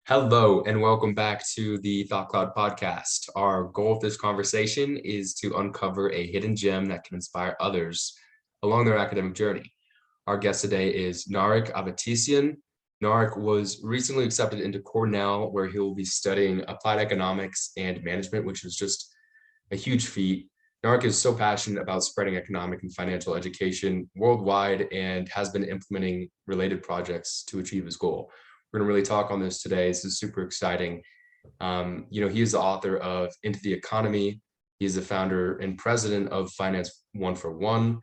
Hello, and welcome back to the Thought Cloud podcast. Our goal of this conversation is to uncover a hidden gem that can inspire others along their academic journey. Our guest today is Narek Avetisyan. Narek was recently accepted into Cornell, where he will be studying applied economics and management, which is just a huge feat. Narek is so passionate about spreading economic and financial education worldwide and has been implementing related projects to achieve his goal. We're going to really talk on this today. This is super exciting. He is the author of Into the Economy. He is the founder and president of Finance One for One.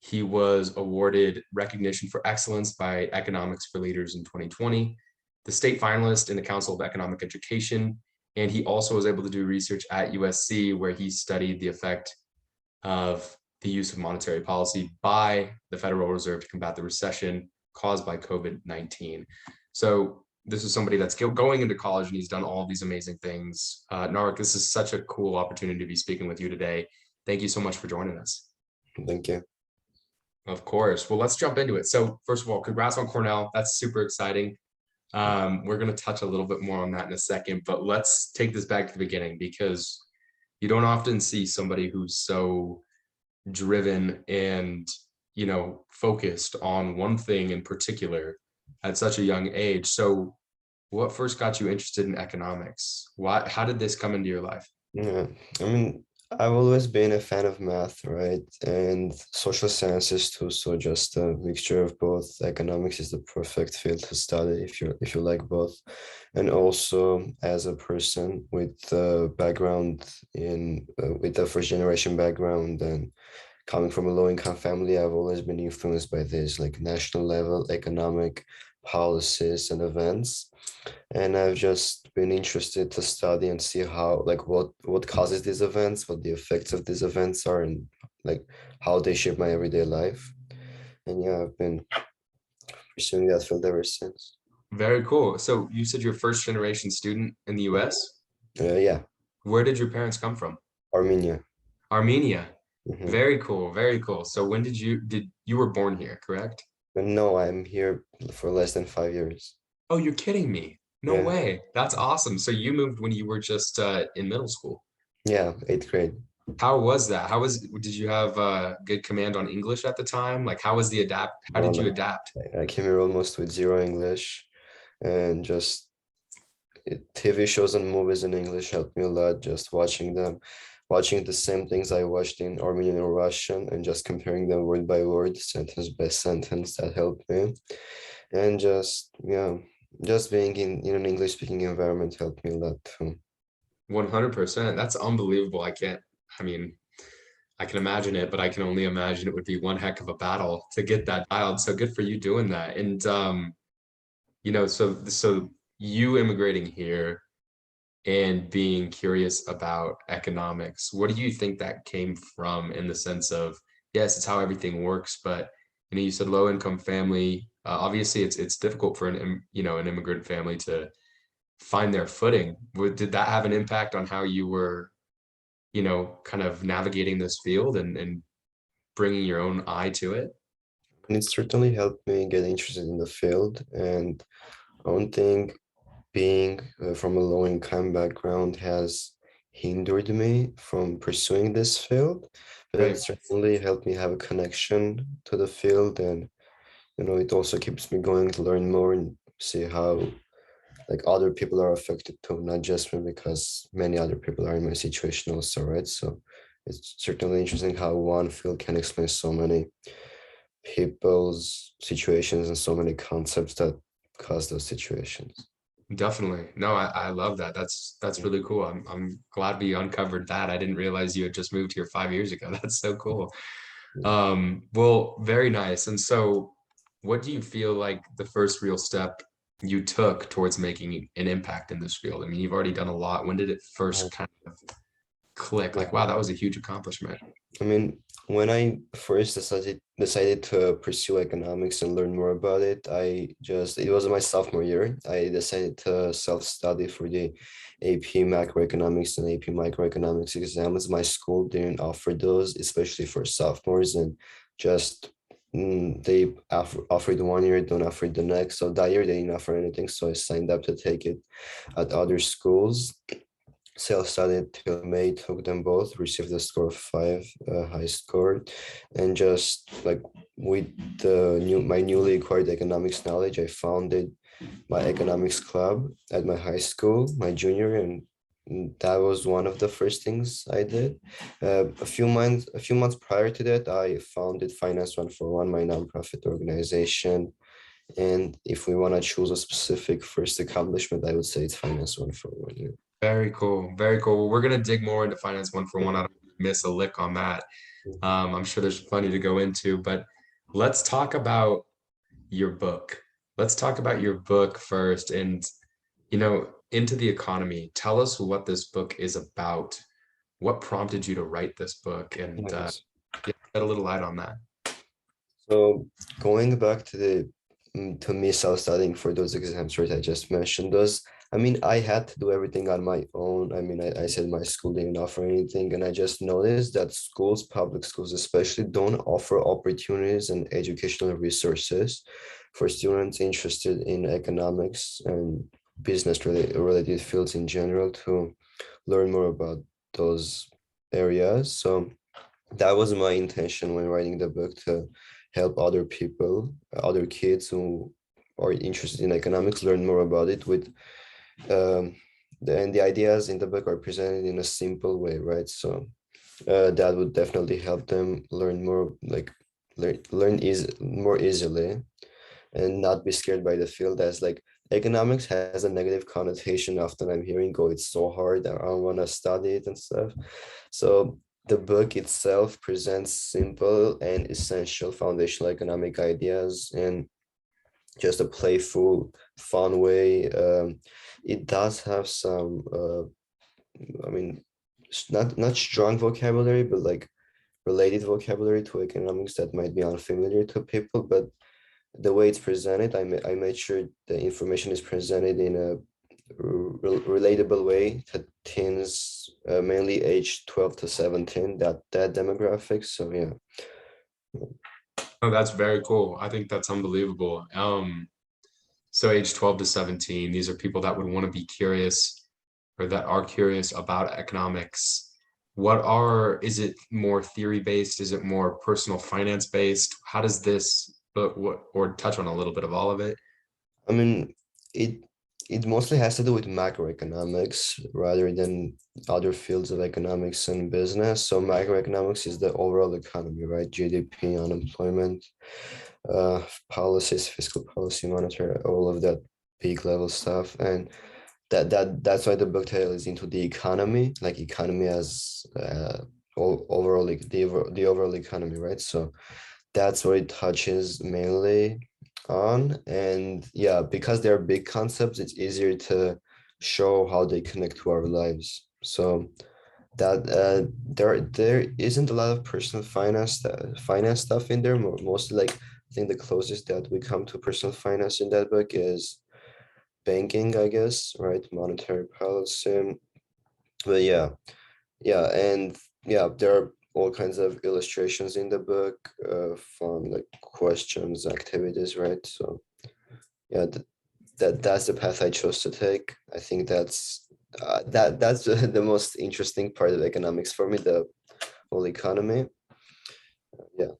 He was awarded recognition for excellence by Economics for Leaders in 2020, the state finalist in the Council of Economic Education, and he also was able to do research at USC, where he studied the effect of the use of monetary policy by the Federal Reserve to combat the recession caused by COVID-19. So this is somebody that's going into college and he's done all these amazing things. Narek, this is such a cool opportunity to be speaking with you today. Thank you so much for joining us. Thank you. Of course. Well, let's jump into it. So first of all, congrats on Cornell. That's super exciting. We're going to touch a little bit more on that in a second, but let's take this back to the beginning because you don't often see somebody who's so driven and, focused on one thing in particular at such a young age. So what first got you interested in economics? How did this come into your life? Yeah, I've always been a fan of math, right? And social sciences too. So just a mixture of both. Economics is the perfect field to study if you like both. And also as a person with a background with a first generation background and coming from a low income family, I've always been influenced by this, like national level economic policies and events. And I've just been interested to study and see how, like, what causes these events, what the effects of these events are, and like how they shape my everyday life. And yeah, I've been pursuing that field ever since. Very cool. So you said you're first generation student in the US? Yeah, Where did your parents come from? Armenia. Armenia. Mhm. Very cool. Very cool. So when did you were born here, correct? And no, I'm here for less than 5 years. Oh, you're kidding me. No Yeah, way. That's awesome. So you moved when you were just in middle school. yeah, eighth grade. How was that? Did you have good command on English at the time? Like how No, did you no, adapt? I came here almost with zero English, and just TV shows and movies in English helped me a lot. Just watching the same things I watched in Armenian or Russian, and just comparing them word by word, sentence by sentence. That helped me, and just being in an English speaking environment helped me a lot too. 100%. That's unbelievable. I mean, I can imagine it, but I can only imagine it would be one heck of a battle to get that dialed. So good for you doing that. And so you immigrating here and being curious about economics, what do you think that came from in the sense of, yes, it's how everything works, but you said low income family. Obviously, it's difficult for an immigrant family to find their footing. Did that have an impact on how you were, kind of navigating this field and bringing your own eye to it? And it certainly helped me get interested in the field. And I don't think being from a low income background has hindered me from pursuing this field, but it Right. certainly helped me have a connection to the field. And it also keeps me going to learn more and see how like other people are affected too, not just me, because many other people are in my situation also, right? So it's certainly interesting how one field can explain so many people's situations and so many concepts that cause those situations. Definitely. No, I love that. That's really cool. I'm glad we uncovered that. I didn't realize you had just moved here 5 years ago. That's so cool. Well, very nice. And so what do you feel like the first real step you took towards making an impact in this field? I mean, you've already done a lot. When did it Yeah. first kind of click? Like, wow, that was a huge accomplishment. I mean, when I first decided to pursue economics and learn more about it, it was my sophomore year. I decided to self-study for the AP macroeconomics and AP microeconomics exams. My school didn't offer those, especially for sophomores, and just they offered 1 year, don't offer the next. So that year they didn't offer anything. So I signed up to take it at other schools. Self-studied till May, took them both, received a score of 5, high score, and just like with the my newly acquired economics knowledge, I founded my economics club at my high school, my junior year, and that was one of the first things I did. A few months prior to that, I founded Finance 141, my nonprofit organization. And if we want to choose a specific first accomplishment, I would say it's Finance 141. Yeah. Very cool. Very cool. Well, we're gonna dig more into finance one for one. I don't miss a lick on that. I'm sure there's plenty to go into, but let's talk about your book. Let's talk about your book first and, into the economy. Tell us what this book is about. What prompted you to write this book? And Nice. yeah, shed a little light on that. So going back to to me self-studying for those exams, right? I just mentioned those. I mean, I had to do everything on my own. I mean, I said my school didn't offer anything, and I just noticed that schools, public schools especially, don't offer opportunities and educational resources for students interested in economics and business related fields in general to learn more about those areas. So that was my intention when writing the book, to help other people, other kids who are interested in economics, learn more about it with and the ideas in the book are presented in a simple way, right? So that would definitely help them learn more, like more easily, and not be scared by the field, as like economics has a negative connotation. Often I'm hearing, oh, it's so hard, I don't want to study it and stuff. So the book itself presents simple and essential foundational economic ideas in just a playful, fun way. It does have some, I mean, not strong vocabulary, but like related vocabulary to economics that might be unfamiliar to people. But the way it's presented, I made sure the information is presented in a relatable way to teens, mainly age 12 to 17, that demographic. So yeah. Oh, that's very cool. I think that's unbelievable. So age 12 to 17, these are people that would want to be curious or that are curious about economics. Is it more theory based? Is it more personal finance based? How does this book, or touch on a little bit of all of it? I mean, it it mostly has to do with macroeconomics rather than other fields of economics and business. So macroeconomics is the overall economy, right? GDP, unemployment, policies, fiscal policy, monetary, all of that big level stuff. And that's why the book title is into the economy, like economy as overall, like the overall economy, right? So that's what it touches mainly on. And yeah, because they're big concepts, it's easier to show how they connect to our lives. So that there isn't a lot of personal finance stuff in there. Mostly, like, I think the closest that we come to personal finance in that book is banking, I guess, right? Monetary policy. But yeah, and yeah, there are all kinds of illustrations in the book, fun like questions, activities, right? So yeah, that's the path I chose to take. I think that's the most interesting part of economics for me, the whole economy. Yeah.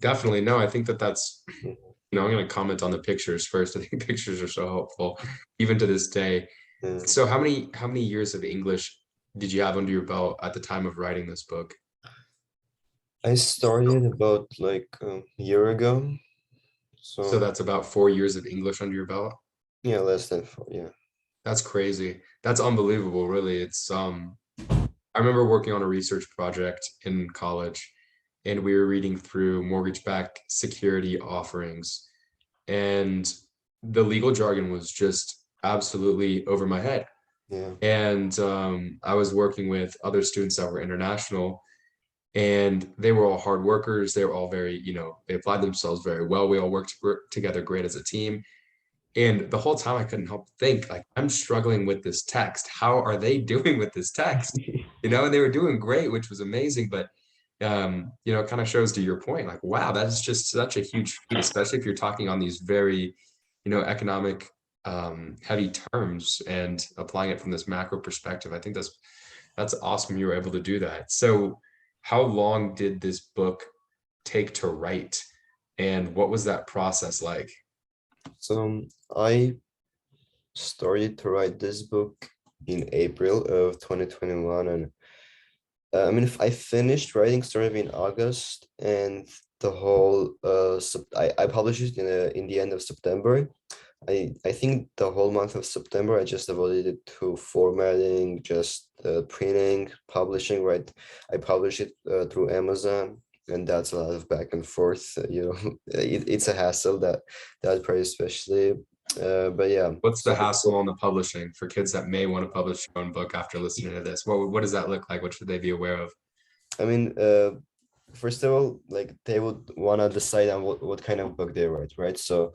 Definitely. No, I think that's, Mhm. I'm going to comment on the pictures first. I think pictures are so helpful, even to this day. Yeah. So how many years of English did you have under your belt at the time of writing this book? I started about like a year ago. So So that's about 4 years of English under your belt. yeah, less than 4. Yeah. That's crazy. That's unbelievable, really. I remember working on a research project in college and we were reading through mortgage-backed security offerings and the legal jargon was just absolutely over my head. Yeah. And I was working with other students that were international and they were all hard workers. They were all very, they applied themselves very well. We all worked together great as a team. And the whole time I couldn't help think, like, I'm struggling with this text. How are they doing with this text? And they were doing great, which was amazing. But it kind of shows to your point, like, wow, that is just such a huge feat, especially if you're talking on these very, economic heavy terms and applying it from this macro perspective. I think that's awesome you were able to do that. So how long did this book take to write, and what was that process like? So I started to write this book in April of 2021, and I mean, if I finished writing sort of in August, and the whole I published it in the end of September. I think the whole month of September I just devoted it to formatting, just printing, publishing. Right, I published it through Amazon, and that's a lot of back and forth. It's a hassle, that part especially. But yeah, What's so the hassle on the publishing for kids that may want to publish their own book after listening to this? What does that look like? What should they be aware of? I mean, first of all, like they would want to decide on what kind of book they write, right? So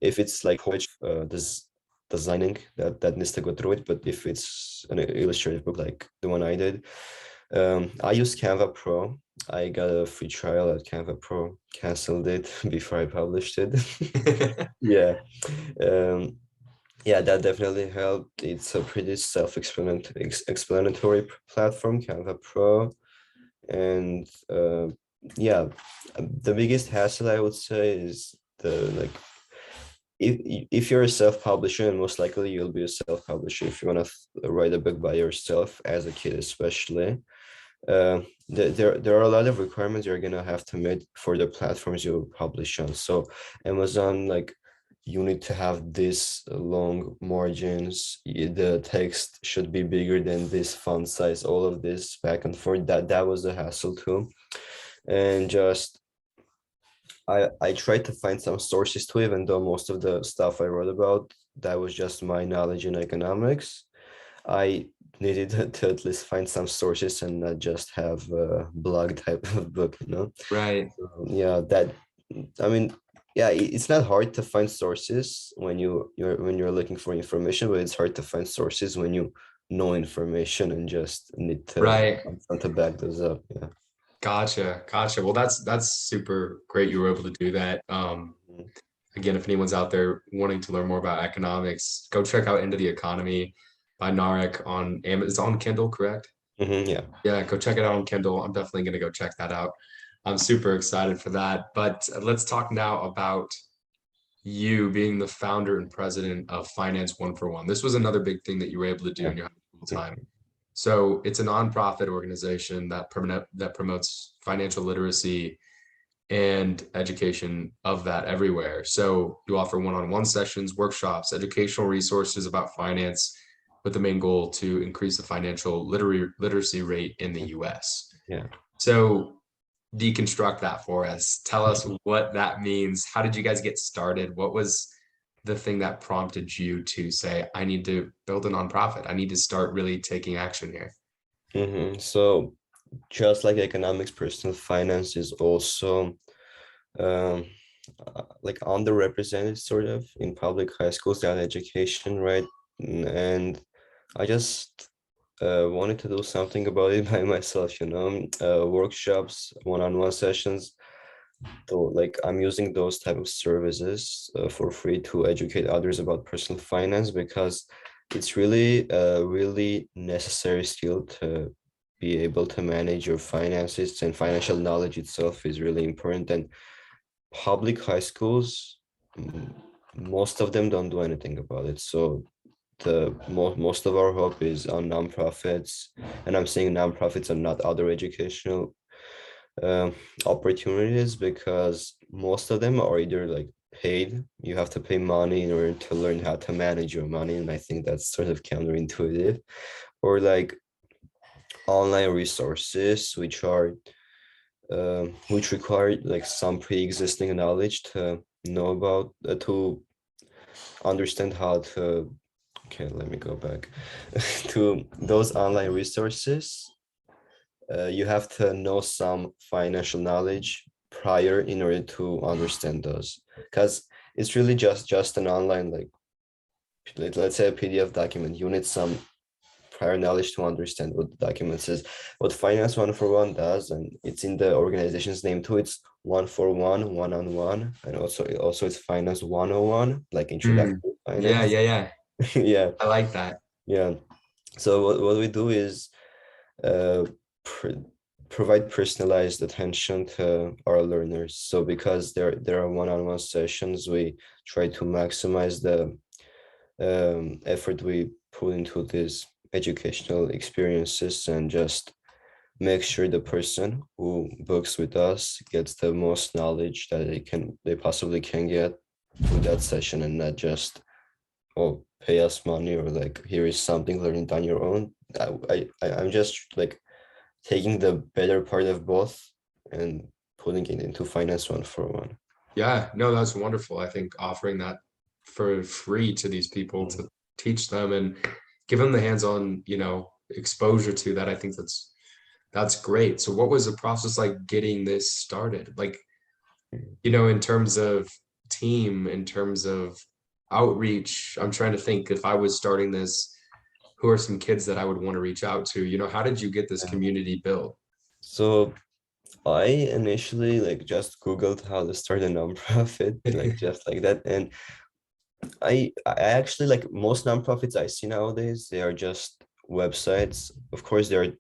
if it's like this designing, that needs to go through it. But if it's an illustrative book like the one I did, I used Canva Pro. I got a free trial at Canva Pro, canceled it before I published it. Yeah. Um, yeah, that definitely helped. It's a pretty self-explanatory platform, Canva Pro. And yeah, the biggest hassle I would say is the like if you're a self-publisher, and most likely you'll be a self-publisher if you want to write a book by yourself as a kid, especially. There are a lot of requirements you're gonna have to meet for the platforms you publish on. So Amazon, like, you need to have this long margins. The text should be bigger than this font size. All of this back and forth. That was a hassle too, and just I tried to find some sources too, even though most of the stuff I wrote about, that was just my knowledge in economics. I needed to at least find some sources and not just have a blog type of book. Right. Yeah, I mean, yeah, it's not hard to find sources when you're looking for information, but it's hard to find sources when you know information and just need to Right. find something to back those up. Yeah. Gotcha. Gotcha. Well, that's super great you were able to do that. Mhm. Again, if anyone's out there wanting to learn more about economics, go check out Into the Economy by Narek on Amazon. It's on Kindle, correct? Yeah. Yeah, go check it out on Kindle. I'm definitely going to go check that out. I'm super excited for that. But let's talk now about you being the founder and president of Finance One for One. This was another big thing that you were able to do Yeah. in your high school time. So it's a nonprofit organization that promotes financial literacy and education of that everywhere. So you offer one-on-one sessions, workshops, educational resources about finance, with the main goal to increase the financial literacy rate in the US. Yeah. So deconstruct that for us. Tell us what that means. How did you guys get started? What was the thing that prompted you to say, I need to build a nonprofit? I need to start really taking action here. So just like economics, personal finance is also um, like underrepresented sort of in public high schools, that education, right? And I just wanted to do something about it by myself, workshops, one-on-one sessions. So like I'm using those type of services for free to educate others about personal finance, because it's really a really necessary skill to be able to manage your finances, and financial knowledge itself is really important. And public high schools, most of them don't do anything about it. So the most of our hope is on nonprofits, and I'm saying nonprofits and not other educational uh, opportunities, because most of them are either like paid, you have to pay money in order to learn how to manage your money, and I think that's sort of counterintuitive, or like online resources which require like some pre-existing knowledge to know about to understand how to. Okay, let me go back to those online resources. You have to know some financial knowledge prior in order to understand those, because it's really just an online, like let's say a PDF document. You need some prior knowledge to understand what the document says. What Finance 141 does, and it's in the organization's name too, it's 141, one-on-one, and also it's Finance 101, like Mm. introductory Yeah, finance. yeah, yeah. Yeah, I like that. yeah. So what we do is uh, pr provide personalized attention to our learners. So because there are one-on-one sessions, we try to maximize the effort we put into these educational experiences and just make sure the person who books with us gets the most knowledge that they possibly can get with that session, and not just, oh, pay us money, or like, here is something, learn it on your own. I'm just like taking the better part of both and putting it into Finance 141. Yeah, no, that's wonderful. I think offering that for free to these people Mhm. to teach them and give them the hands-on, exposure to that. I think that's great. So what was the process like getting this started? Like, in terms of team, in terms of outreach, I'm trying to think if I was starting this, who are some kids that I would want to reach out to? How did you get this Yeah. community built? So I initially like just Googled how to start a nonprofit, like just like that. And I actually, like, most nonprofits I see nowadays, they are just websites. Of course, they're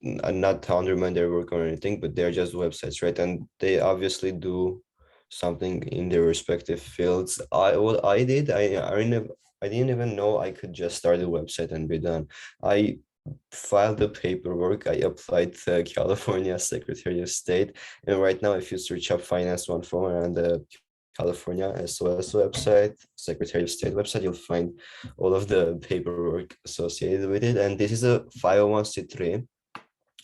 not to undermine their work or anything, but they're just websites, right? And they obviously do something in their respective fields. What I did, I didn't even know I could just start a website and be done. I filed the paperwork. I applied to California Secretary of State, and right now, if you search up Finance 141 on the California SOS website, Secretary of State website, you'll find all of the paperwork associated with it. And this is a 501c3,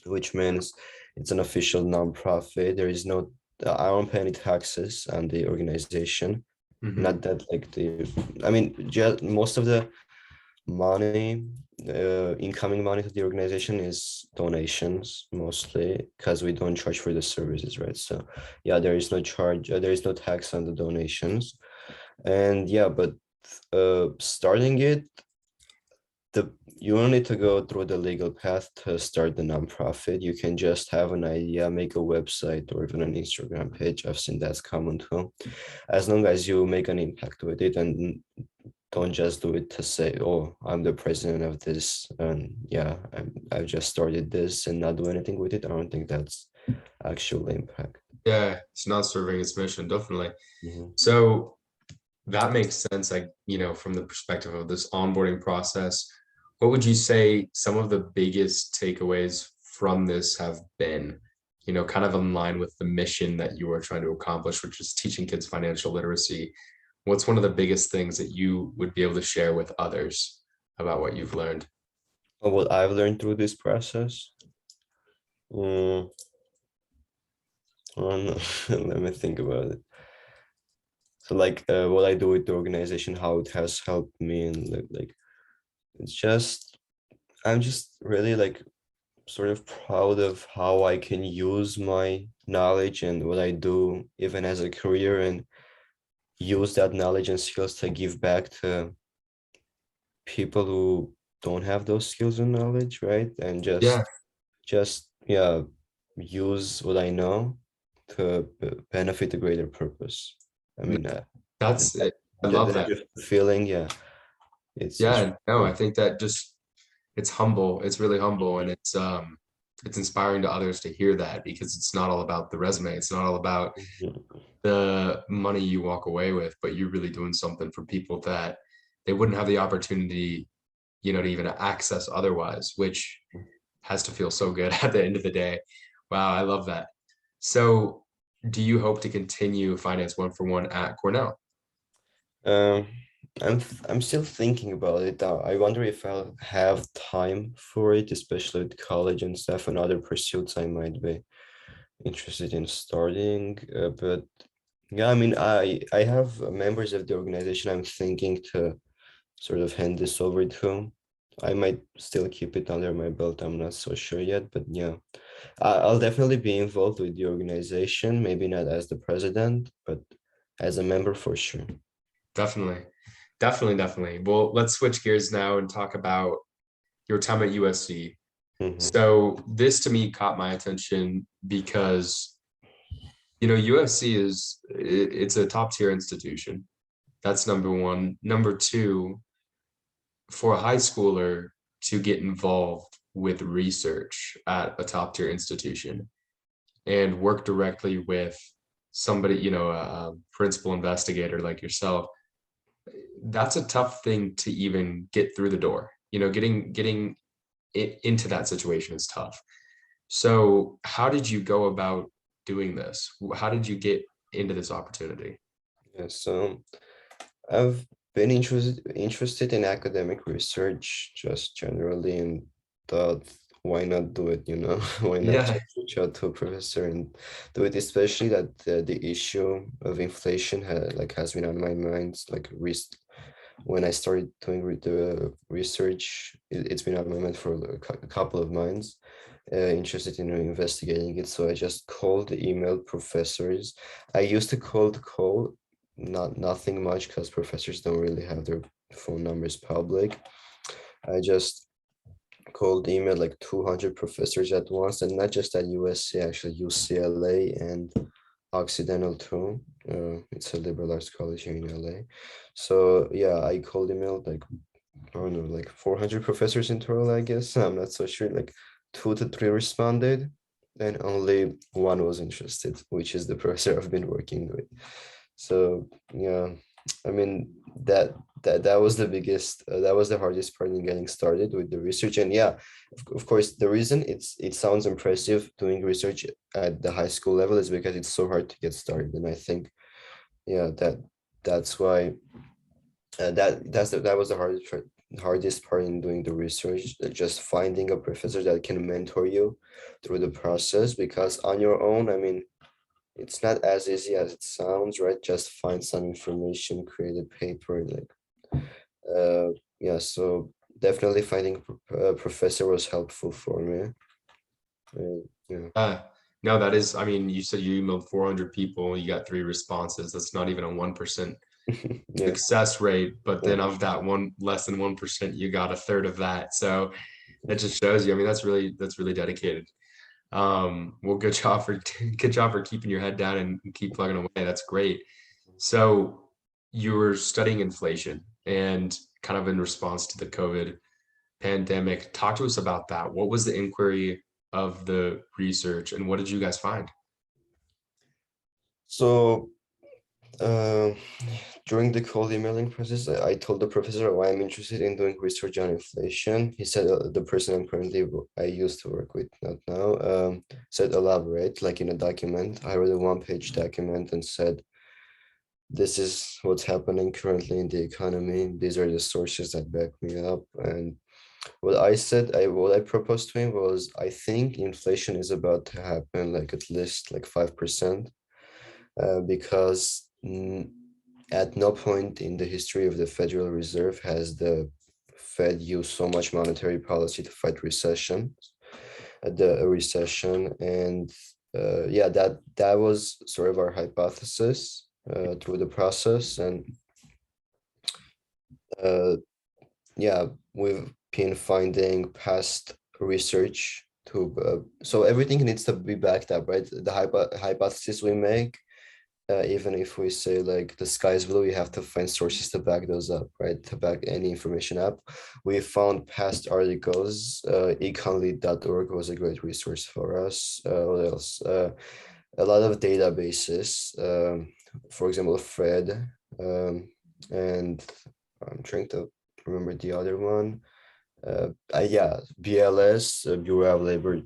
which means it's an official nonprofit. There is no, I don't pay any taxes on the organization. Mhm. Not that, like, I mean, just most of the money, incoming money to the organization is donations mostly, because we don't charge for the services, right? So yeah, there is no charge, there is no tax on the donations. And yeah, but starting it, you don't need to go through the legal path to start the nonprofit. You can just have an idea, make a website, or even an Instagram page. I've seen that's common too, as long as you make an impact with it, and don't just do it to say, oh, I'm the president of this, and yeah, I've just started this, and not do anything with it. I don't think that's actual impact. Yeah, it's not serving its mission, definitely. Mhm. So that makes sense, like, from the perspective of this onboarding process. What would you say some of the biggest takeaways from this have been, kind of in line with the mission that you are trying to accomplish, which is teaching kids financial literacy? What's one of the biggest things that you would be able to share with others about what you've learned? What I've learned through this process, mm, I don't know. Let me think about it. So, like, what I do with the organization, how it has helped me, and like it's just, I'm just really, like, sort of proud of how I can use my knowledge and what I do even as a career, and use that knowledge and skills to give back to people who don't have those skills and knowledge, right? And Yeah, just yeah, use what I know to benefit a greater purpose. I no, mean, that's it. I love that that. just feeling, yeah, it's Yeah, no, I think that just it's humble. It's really humble, and it's inspiring to others to hear that because it's not all about the resume. It's not all about the money you walk away with, but you're really doing something for people that they wouldn't have the opportunity, to even access otherwise, which has to feel so good at the end of the day. Wow, I love that. So, do you hope to continue Finance 141 at Cornell? um I'm still thinking about it. I wonder if I'll have time for it, especially with college and stuff and other pursuits I might be interested in starting. But yeah, I mean, I have members of the organization I'm thinking to sort of hand this over to. I might still keep it under my belt. I'm not so sure yet, but yeah, I'll definitely be involved with the organization. Maybe not as the president, but as a member for sure. Definitely. Definitely, definitely. Well, let's switch gears now and talk about your time at USC. Mhm. So this to me caught my attention because USC it's a top tier institution. That's number one. Number two, for a high schooler to get involved with research at a top tier institution and work directly with somebody, a principal investigator like yourself, that's a tough thing to even get through the door. Getting it into that situation is tough. So how did you go about doing this? How did you get into this opportunity? Yeah, so I've been interested in academic research just generally and thought, why not do it, you know? Why not Yeah. just reach out to a professor and do it, especially that the issue of inflation has been on my mind like when I started doing the research, it's been on my mind for a couple of months, interested in investigating it. So I just called, emailed professors. I used to cold call, nothing much because professors don't really have their phone numbers public. I just called, emailed like 200 professors at once, and not just at USC, actually UCLA and Occidental too. It's a liberal arts college here in LA. So yeah, I called, emailed like, I don't know, like 400 professors in total, I guess. I'm not so sure. Like 2 to 3 responded, and only one was interested, which is the professor I've been working with. So yeah, I mean that was the biggest, that was the hardest part in getting started with the research. And yeah, of course, the reason it sounds impressive doing research at the high school level is because it's so hard to get started. And I think yeah, that's why that was the hardest part in doing the research, just finding a professor that can mentor you through the process, because on your own, I mean, it's not as easy as it sounds, right? Just find some information, create a paper, like yeah. So definitely finding a professor was helpful for me. Yeah. Uh, no, that is, I mean, you said you emailed 400 people, you got 3 responses. That's not even a 1% Yeah. success rate. But Yeah. then of that one, less than 1%, you got a third of that. So that just shows you, I mean, that's really dedicated. Well, good job for good job for keeping your head down and keep plugging away. That's great. So you were studying inflation and kind of in response to the COVID pandemic. Talk to us about that. What was the inquiry of the research and what did you guys find? So uh, during the cold emailing process, I told the professor why I'm interested in doing research on inflation. He said, the person I used to work with, not now, said elaborate, like in a document. I wrote a one-page document and said, this is what's happening currently in the economy. These are the sources that back me up. And what I proposed to him was, I think inflation is about to happen, like at least like 5%, because at no point in the history of the Federal Reserve has the Fed used so much monetary policy to fight a recession. And yeah, that was sort of our hypothesis through the process. And uh, yeah, we've been finding past research to, so everything needs to be backed up, right? The hypothesis we make, even if we say like the sky is blue, you have to find sources to back those up, right? To back any information up. We found past articles. Econly.org was a great resource for us. What else? A lot of databases, for example, Fred, and I'm trying to remember the other one. Yeah, BLS, Bureau of Labor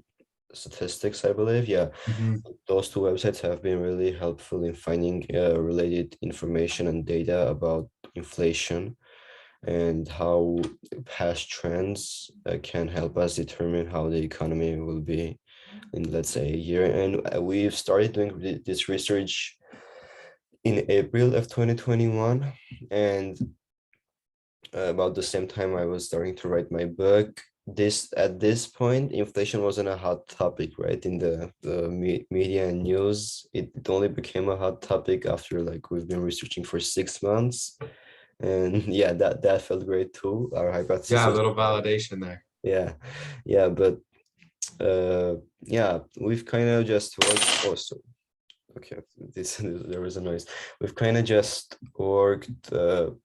Statistics, I believe. Yeah, Mhm. those two websites have been really helpful in finding related information and data about inflation and how past trends can help us determine how the economy will be in, let's say, a year. And we've started doing this research in April of 2021. And about the same time I was starting to write my book. At this point, inflation wasn't a hot topic, right? In the media and news, it only became a hot topic after like we've been researching for 6 months, and yeah, that felt great too. Our hypothesis Yeah, a was, little validation there. Yeah, yeah, but yeah, we've kind of just worked. Oh, so okay, this there was a noise. We've kind of just worked to.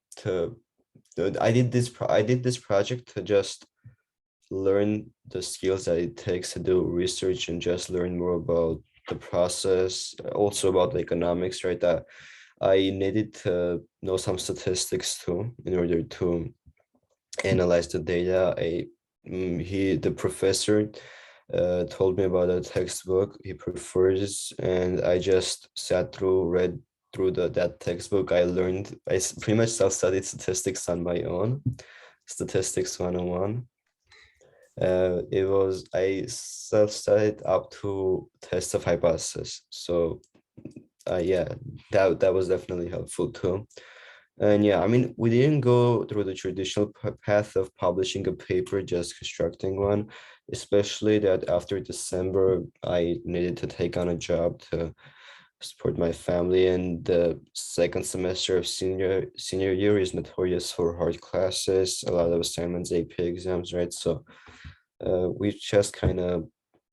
I did this project to just learn the skills that it takes to do research and just learn more about the process, also about the economics, right? That I needed to know some statistics too in order to analyze the data. The professor told me about a textbook he prefers, and I just read through that textbook. Pretty much self-studied statistics on my own, statistics 101. I self-studied up to test of hypothesis. So yeah, that was definitely helpful too. And yeah, I mean, we didn't go through the traditional path of publishing a paper, just constructing one, especially that after December, I needed to take on a job to support my family. And the second semester of senior year is notorious for hard classes, a lot of assignments, AP exams, right? So we just kind of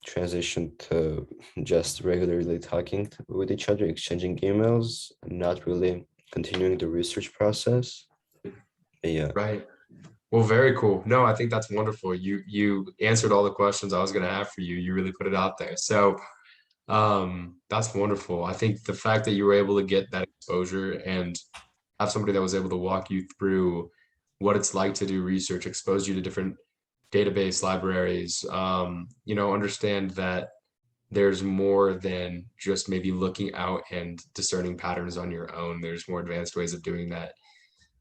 transitioned to just regularly talking with each other, exchanging emails, not really continuing the research process. Yeah. Right. Well, very cool. No, I think that's wonderful. You answered all the questions I was going to have for you. You really put it out there. So, that's wonderful. I think the fact that you were able to get that exposure and have somebody that was able to walk you through what it's like to do research, expose you to different database libraries, understand that there's more than just maybe looking out and discerning patterns on your own. There's more advanced ways of doing that.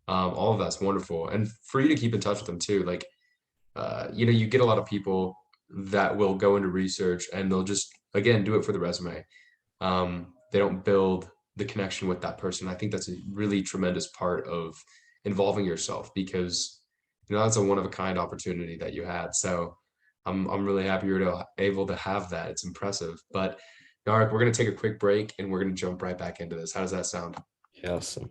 All of that's wonderful. And for you to keep in touch with them too, like, you get a lot of people that will go into research and they'll just, again, do it for the resume. They don't build the connection with that person. I think that's a really tremendous part of involving yourself because, that's a one of a kind opportunity that you had. So I'm really happy you're able to have that. It's impressive. But Narek, we're going to take a quick break and we're going to jump right back into this. How does that sound? Yeah, awesome.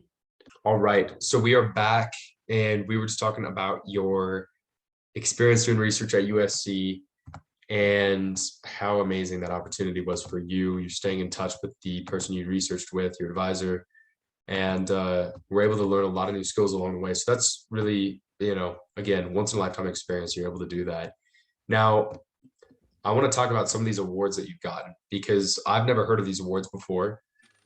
All right. So we are back and we were just talking about your experience doing research at USC and how amazing that opportunity was for you. You're staying in touch with the person you researched with, your advisor, and we're able to learn a lot of new skills along the way. So that's really, again, once in a lifetime experience. You're able to do that. Now, I want to talk about some of these awards that you've gotten because I've never heard of these awards before.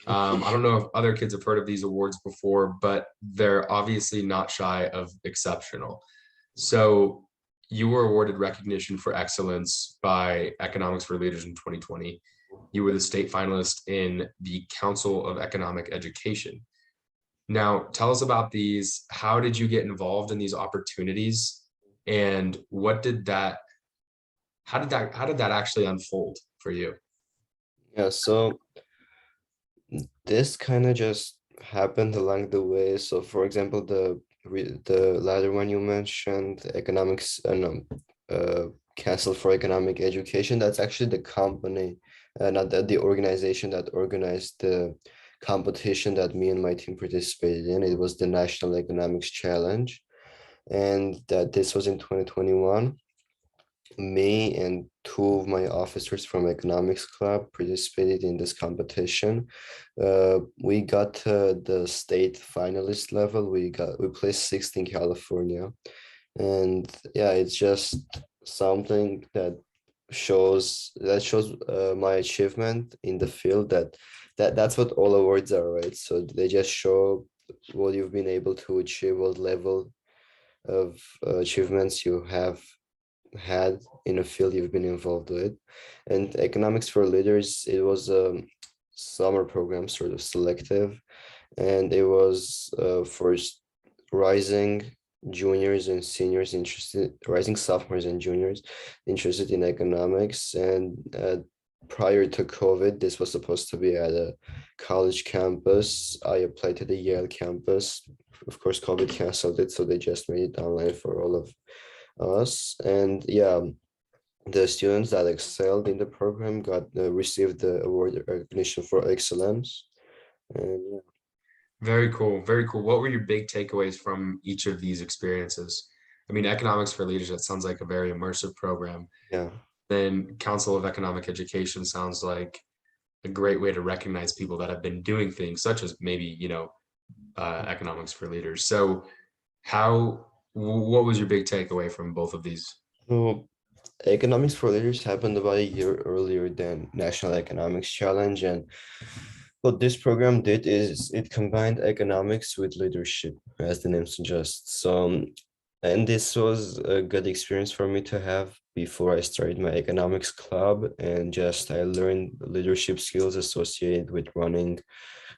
I don't know if other kids have heard of these awards before, but they're obviously not shy of exceptional. So you were awarded recognition for excellence by Economics for Leaders in 2020. You were the state finalist in the Council of Economic Education. Now, tell us about these. How did you get involved in these opportunities? And how did that actually unfold for you? Yeah, so this kind of just happened along the way. So for example, the latter one you mentioned, economics and Council for Economic Education, that's actually the company, not the organization that organized the competition that me and my team participated in. It was the National Economics Challenge, and that this was in 2021. Me and two of my officers from economics club participated in this competition. We got to the state finalist level. We placed sixth in California, and yeah, it's just something that shows my achievement in the field. That's what all awards are, right? So they just show what you've been able to achieve, what level of achievements you have had in a field you've been involved with. And Economics for Leaders, it was a summer program, sort of selective, and it was for rising juniors and seniors interested, rising sophomores and juniors interested in economics. And prior to COVID, this was supposed to be at a college campus. I applied to the Yale campus. Of course, COVID canceled it, so they just made it online for all of us. And yeah, the students that excelled in the program got received the award recognition for excellence. And Very cool. Very cool. What were your big takeaways from each of these experiences? I mean, economics for leaders, that sounds like a very immersive program. Yeah. Then Council of Economic Education sounds like a great way to recognize people that have been doing things such as maybe, economics for leaders. So what was your big takeaway from both of these? So economics for leaders happened about a year earlier than National Economics Challenge, and what this program did is it combined economics with leadership, as the name suggests. And this was a good experience for me to have before I started my economics club, and just I learned leadership skills associated with running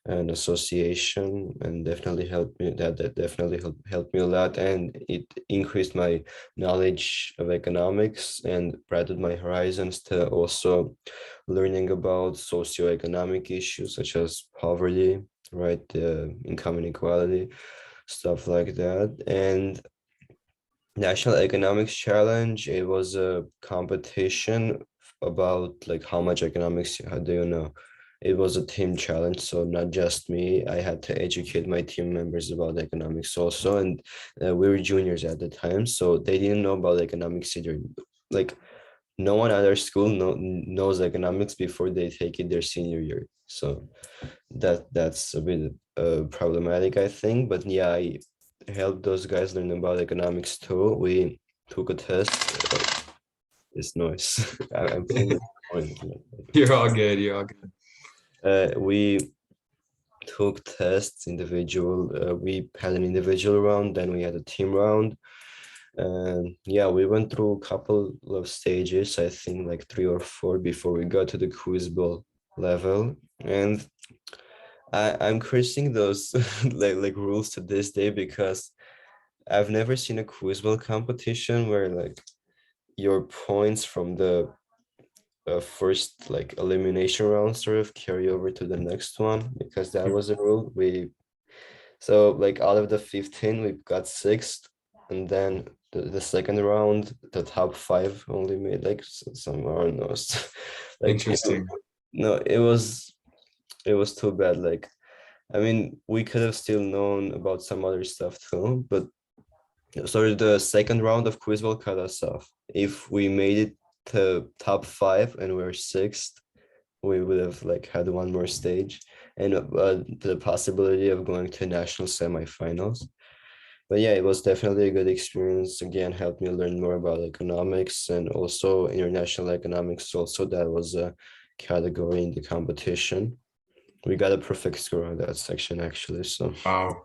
an association, and definitely helped me. That definitely helped me a lot, and it increased my knowledge of economics and broadened my horizons to also learning about socioeconomic issues such as poverty, right, income inequality, stuff like that. And National Economics Challenge, it was a competition about like how much economics how do you know. It was a team challenge, so not just me. I had to educate my team members about economics also, and we were juniors at the time, so they didn't know about economics either. Like no one at our school knows economics before they take it their senior year. So that's a bit problematic, I think. But yeah, I helped those guys learn about economics too. We took a test. This noise. I'm playing the point. You're all good. You're all good. We took tests individual. We had an individual round, then we had a team round. And yeah, we went through a couple of stages, I think like 3 or 4 before we got to the quiz bowl level. And I'm cursing those like rules to this day because I've never seen a quiz bowl competition where like your points from the first like elimination round sort of carry over to the next one, because that was a rule. So like out of the 15, we got sixth, and then the second round, the top five only made like some I don't know, like Interesting. no, it was too bad. Like I mean, we could have still known about some other stuff too, but so the second round of quiz will cut us off. If we made it to top five and we're sixth, we would have like had one more stage and the possibility of going to national semifinals. But yeah, it was definitely a good experience. Again, helped me learn more about economics and also international economics. Also, that was a category in the competition. We got a perfect score on that section actually. So Wow.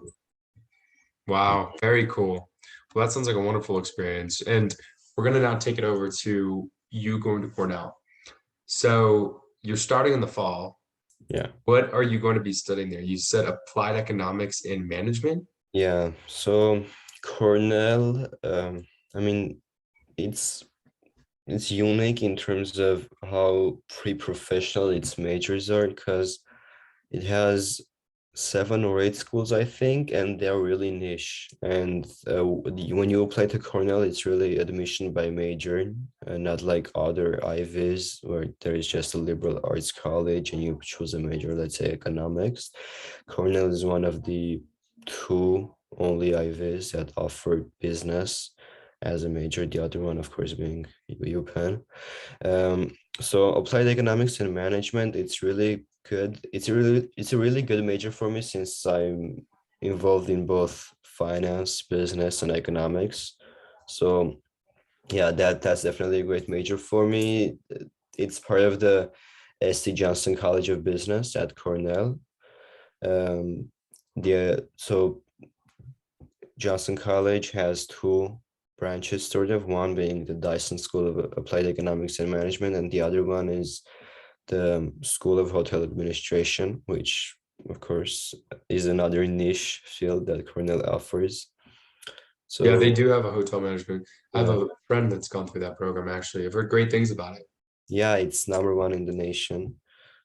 Wow. Very cool. Well, that sounds like a wonderful experience. And we're going to now take it over to you going to Cornell. So you're starting in the fall. yeah. What are you going to be studying there? You said applied economics and management. Yeah, so Cornell, I mean, it's it's unique in terms of how pre-professional its majors are, because it has 7 or 8 schools, I think, and they're really niche. And when you apply to Cornell, it's really admission by major, and not like other Ivies where there is just a liberal arts college and you choose a major, let's say economics. Cornell is one of the 2 only Ivies that offer business as a major. The other one, of course, being UPenn. So applied economics and management, it's really good. It's a really good major for me since I'm involved in both finance, business, and economics. So yeah, that's definitely a great major for me. It's part of the S.T. Johnson College of Business at Cornell. So Johnson College has 2 branches, sort of, one being the Dyson School of Applied Economics and Management, and the other one is the School of Hotel Administration, which of course is another niche field that Cornell offers. Yeah, they So do have a hotel management. I have yeah, a friend that's gone through that program, actually. I've heard great things about it. yeah, it's #1 in the nation.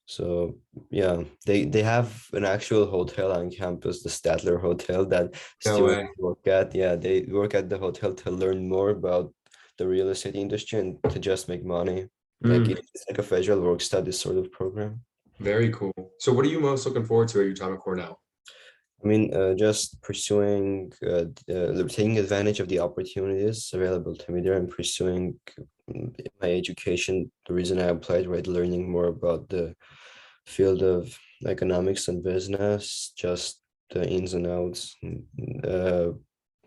So yeah, they have an actual hotel on campus, the Statler Hotel, that No students way. work at. Yeah, they work at the hotel to learn more about the real estate industry and to just make money. Like Mm, it's like a federal work study sort of program. very cool. So what are you most looking forward to at your time at Cornell? I mean, just pursuing, taking advantage of the opportunities available to me there and pursuing my education. The reason I applied, right, learning more about the field of economics and business, just the ins and outs.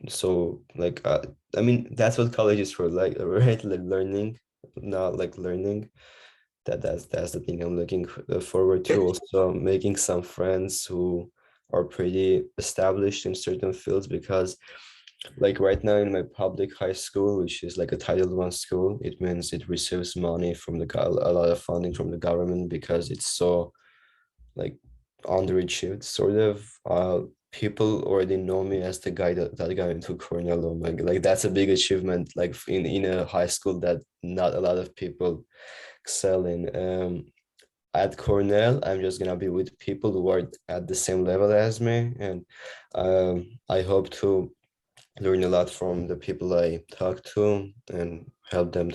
So like, I mean, that's what college is for, like, right? Like learning, not like learning. That's the thing I'm looking forward to. Also, making some friends who are pretty established in certain fields, because like right now in my public high school, which is like a Title I school, it means it receives money from a lot of funding from the government because it's so like underachieved sort of. People already know me as the guy that got into Cornell. Oh my God, like that's a big achievement, like in a high school that not a lot of people excel in. At Cornell, I'm just gonna be with people who are at the same level as me, and I hope to learn a lot from the people I talk to and help them.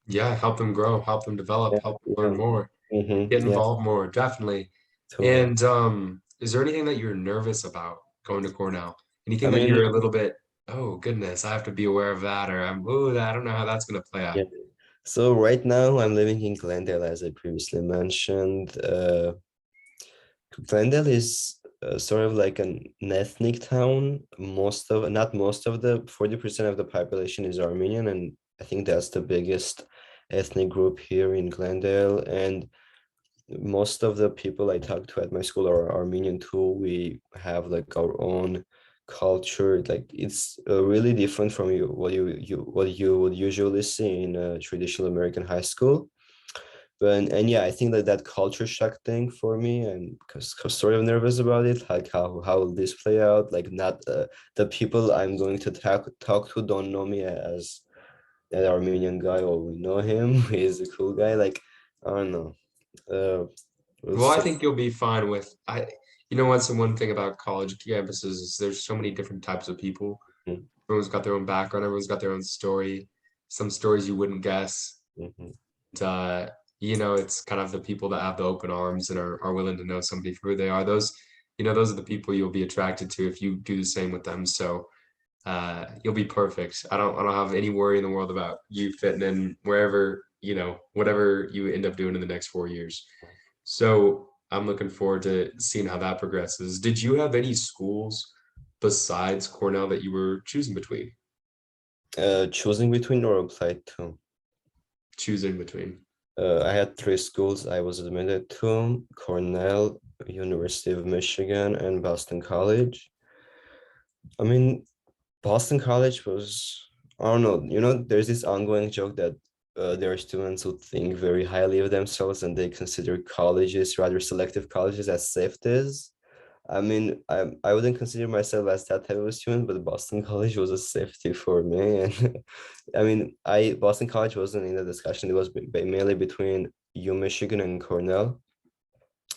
Yeah, help them grow, help them develop, Yeah, help them learn yeah. more, get Mm-hmm. Yeah, involved more, definitely. totally. And is there anything that you're nervous about going to Cornell? I Anything that mean, you're a little bit, oh goodness, I have to be aware of that, or I don't know how that's gonna play out. yeah. So right now I'm living in Glendale, as I previously mentioned. Glendale is sort of like an ethnic town. Not most of the 40% of the population is Armenian, and I think that's the biggest ethnic group here in Glendale. And most of the people I talk to at my school are Armenian too. We have like our own culture. Like it's really different from what you would usually see in a traditional American high school. But and yeah, I think that that culture shock thing for me, and because sort of nervous about it, like how will this play out? Like not the people I'm going to talk to don't know me as that Armenian guy, or we know him. He's a cool guy. Like I don't know. We'll Well, I see. think you'll be fine with you know what's the one thing about college campuses is there's so many different types of people. Mhm, Everyone's got their own background, everyone's got their own story, some stories you wouldn't guess. mhm. And, it's kind of the people that have the open arms and are willing to know somebody for who they are. Those are the people you'll be attracted to if you do the same with them. So you'll be perfect. I don't have any worry in the world about you fitting in wherever, whatever you end up doing in the next 4 years. So I'm looking forward to seeing how that progresses. Did you have any schools besides Cornell that you were choosing between? Choosing between or applied to. Choosing between. I had three schools I was admitted to: Cornell, University of Michigan, and Boston College. I mean, Boston College was, I don't know, there's this ongoing joke that there are students who think very highly of themselves and they consider colleges, rather selective colleges, as safeties. I mean, I wouldn't consider myself as that type of a student, but Boston College was a safety for me. And I mean, I Boston College wasn't in the discussion. It was mainly between U Michigan and Cornell.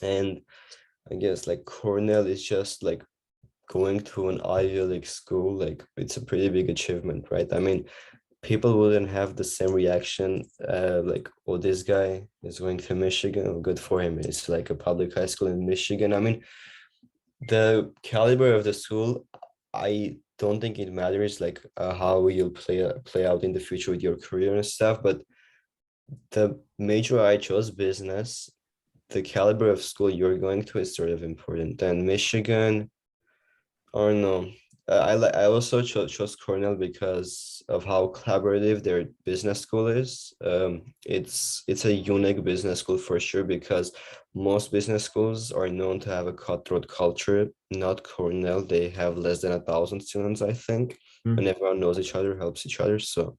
And I guess like Cornell is just like going to an Ivy League school. Like it's a pretty big achievement, right? I mean, people wouldn't have the same reaction, like, oh, this guy is going to Michigan. Oh, good for him. It's like a public high school in Michigan. I mean, the caliber of the school, I don't think it matters, like how you'll play out in the future with your career and stuff. But the major I chose, business, the caliber of school you're going to is sort of important. And Michigan, or no, I also chose Cornell because of how collaborative their business school is. It's a unique business school for sure, because most business schools are known to have a cutthroat culture. Not Cornell; they have less than 1,000 students, I think, and Mm, everyone knows each other, helps each other. So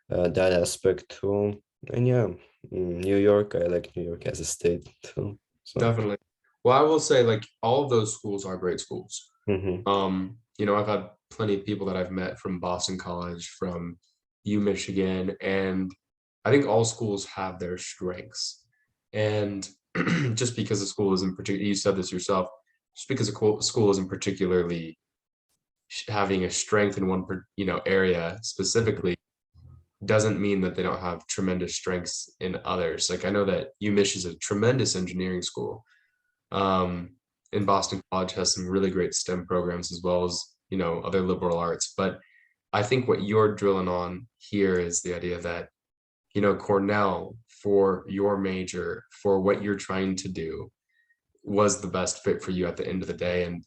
that aspect too. And yeah, New York. I like New York as a state too. So. definitely. Well, I will say like all of those schools are great schools. Mhm. I've had plenty of people that I've met from Boston College, from U Michigan, and I think all schools have their strengths. And just because a school isn't particular, you said this yourself, just because school isn't particularly having a strength in one, area specifically, doesn't mean that they don't have tremendous strengths in others. Like I know that UMich is a tremendous engineering school. Um, in Boston College has some really great STEM programs as well as, other liberal arts. But I think what you're drilling on here is the idea that, Cornell for your major, for what you're trying to do, was the best fit for you at the end of the day. And,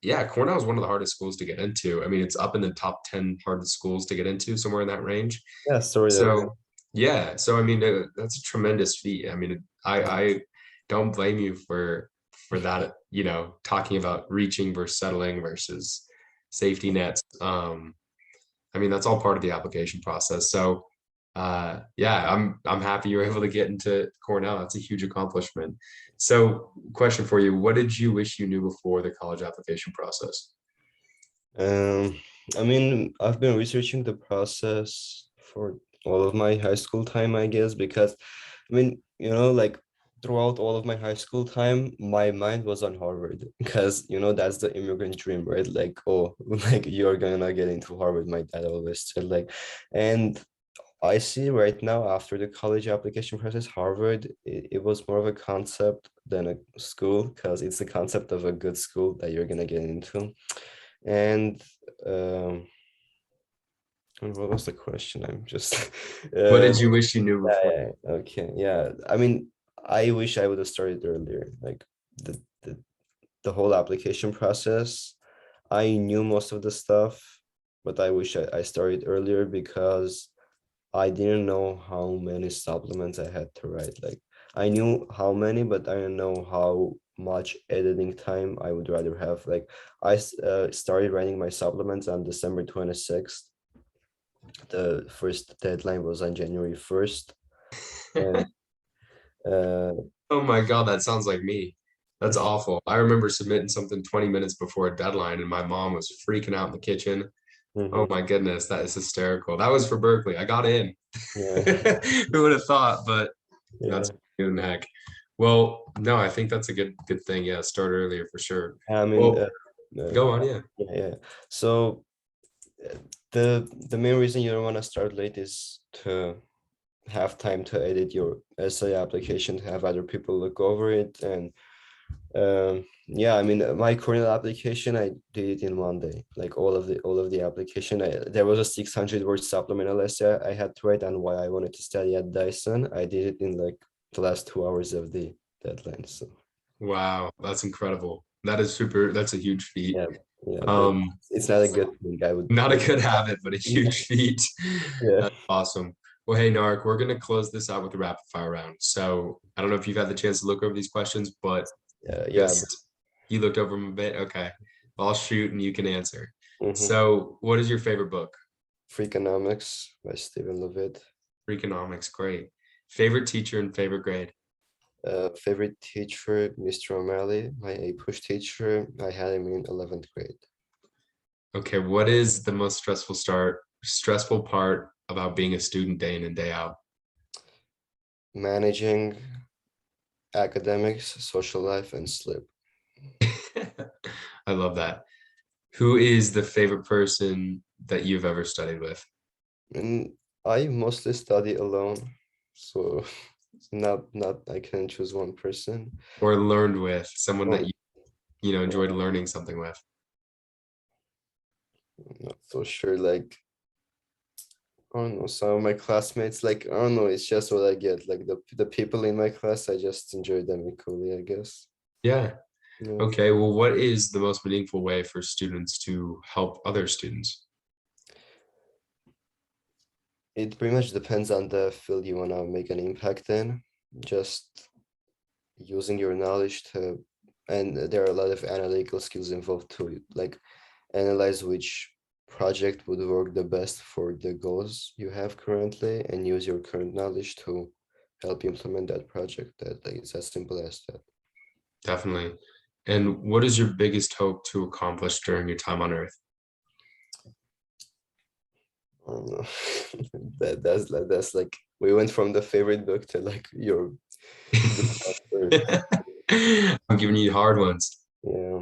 yeah, Cornell is one of the hardest schools to get into. I mean, it's up in the top 10 hardest schools to get into, somewhere in that range. Yeah, sort of. So, yeah, so I mean, that's a tremendous feat. I mean, I don't blame you for that, talking about reaching versus settling versus safety nets. I mean, that's all part of the application process. So, yeah, I'm happy you're able to get into Cornell. That's a huge accomplishment. So, question for you: what did you wish you knew before the college application process? Um, I mean, I've been researching the process for all of my high school time, I guess, because I mean, like throughout all of my high school time, my mind was on Harvard because, that's the immigrant dream, right? Like, oh, like you're gonna get into Harvard, my dad always said, like, and I see right now after the college application process, Harvard, it was more of a concept than a school because it's the concept of a good school that you're gonna get into. And what was the question? I'm just What did you wish you knew before? okay. Yeah. I mean, I wish I would have started earlier. Like the the, the whole application process. I knew most of the stuff, but I wish I started earlier because I didn't know how many supplements I had to write. Like I knew how many, but I didn't know how much editing time I would rather have. Like I started writing my supplements on December 26th. The first deadline was on January 1st. And uh, Oh my God, that sounds like me. That's awful. I remember submitting something 20 minutes before a deadline, and my mom was freaking out in the kitchen. Oh mhm, my goodness, that is hysterical. That was for Berkeley. I got in. yeah, Who would have thought? But yeah. that's in the heck. Well, no, I think that's a good thing. Yeah, start earlier for sure. I mean, Well, go on. Yeah. yeah, yeah. So uh, the main reason you don't want to start late is to have time to edit your essay application, to have other people look over it, and yeah, I mean, my Cornell application, I did it in one day, like all of the application. There was a 600-word supplemental essay I had to write on why I wanted to study at Dyson. I did it in like the last 2 hours of the deadline. So Wow, that's incredible. That is super. That's a huge feat. yeah, yeah, but Um, it's not a good thing. I would, Not a good habit, but a yeah, huge feat. yeah, That's awesome. Well, hey, Narek, we're going to close this out with a rapid fire round. So I don't know if you've had the chance to look over these questions, but yeah. just you looked over them a bit. Okay. I'll shoot and you can answer. Mm-hmm. So, what is your favorite book? Freakonomics by Stephen Levitt. Economics. Great. Favorite teacher and favorite grade? Favorite teacher, Mr. O'Malley, my A push teacher. I had him in 11th grade. Okay. What is the most stressful part about being a student day in and day out? Managing academics, social life, and sleep. I love that. Who is the favorite person that you've ever studied with And I mostly study alone, so not I can choose one person. or learned with, someone that Oh, you enjoyed learning something with? I'm not so sure. Like I don't know, some of my classmates, like I don't know, it's just what I get. Like the people in my class, I just enjoy them equally, I guess. Yeah. Yeah. Okay. Well, what is the most meaningful way for students to help other students? It pretty much depends on the field you want to make an impact in. Just using your knowledge to, and there are a lot of analytical skills involved too, like analyze which project would work the best for the goals you have currently and use your current knowledge to help implement that project. That like, it's as simple as that. Definitely. And what is your biggest hope to accomplish during your time on Earth? I don't know. That's like we went from the favorite book to like your good answer. I'm giving you hard ones. Yeah.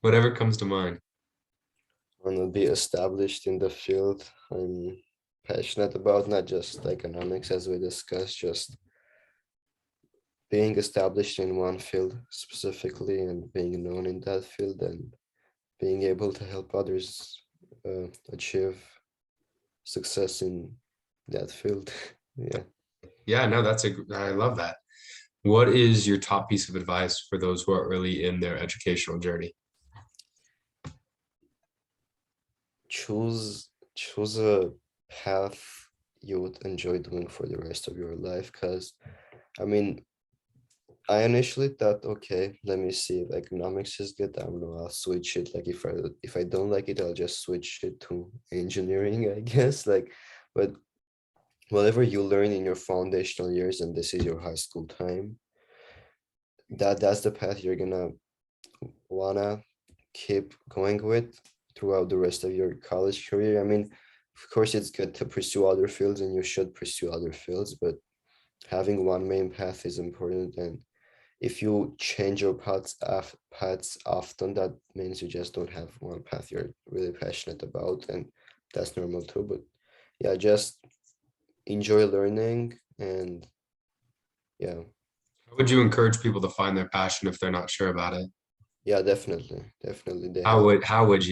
Whatever comes to mind. Want to be established in the field I'm passionate about, not just economics as we discussed, just being established in one field specifically and being known in that field and being able to help others achieve success in that field. Yeah. Yeah, no, I love that. What is your top piece of advice for those who are early in their educational journey? Choose a path you would enjoy doing for the rest of your life. Because I mean, I initially thought, okay, let me see if economics is good. I don't know, I'll switch it. Like if I don't like it, I'll just switch it to engineering, I guess. Like, but whatever you learn in your foundational years, and this is your high school time, that's the path you're gonna wanna keep going with throughout the rest of your college career. I mean, of course, it's good to pursue other fields, and you should pursue other fields, but having one main path is important. And if you change your paths often, that means you just don't have one path you're really passionate about, and that's normal too. But yeah, just enjoy learning, and yeah, How would you encourage people to find their passion if they're not sure about it? yeah, definitely they have How would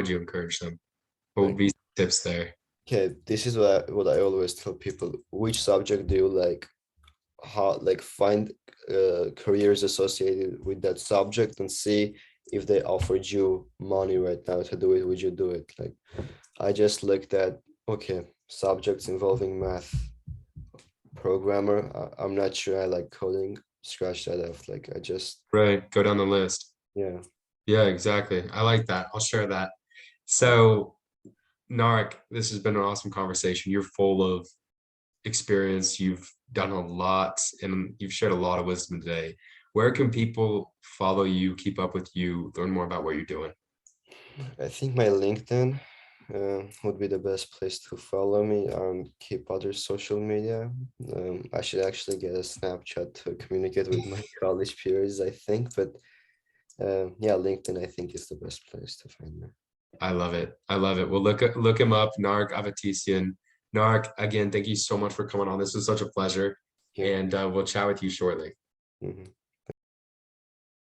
you encourage them? What would like, be tips there? okay, this is what I always tell people. Which subject do you like? How, like, find careers associated with that subject and see if they offered you money right now to do it, would you do it? Like, I just looked at, okay, subjects involving math, programmer. I'm not sure I like coding. Scratch that off. Like, I just, Right, go down the list. yeah. Yeah, exactly. I like that. I'll share that. So, Narek, this has been an awesome conversation. You're full of experience. You've done a lot and you've shared a lot of wisdom today. Where can people follow you, keep up with you, learn more about what you're doing? I think my LinkedIn would be the best place to follow me and keep other social media. I should actually get a Snapchat to communicate with my college peers, I think. But yeah, LinkedIn, I think, is the best place to find me. I love it. I love it. Well, look him up, Narek Avetisyan. Narek, again, thank you so much for coming on. This was such a pleasure, Yeah. and we'll chat with you shortly. Mhm.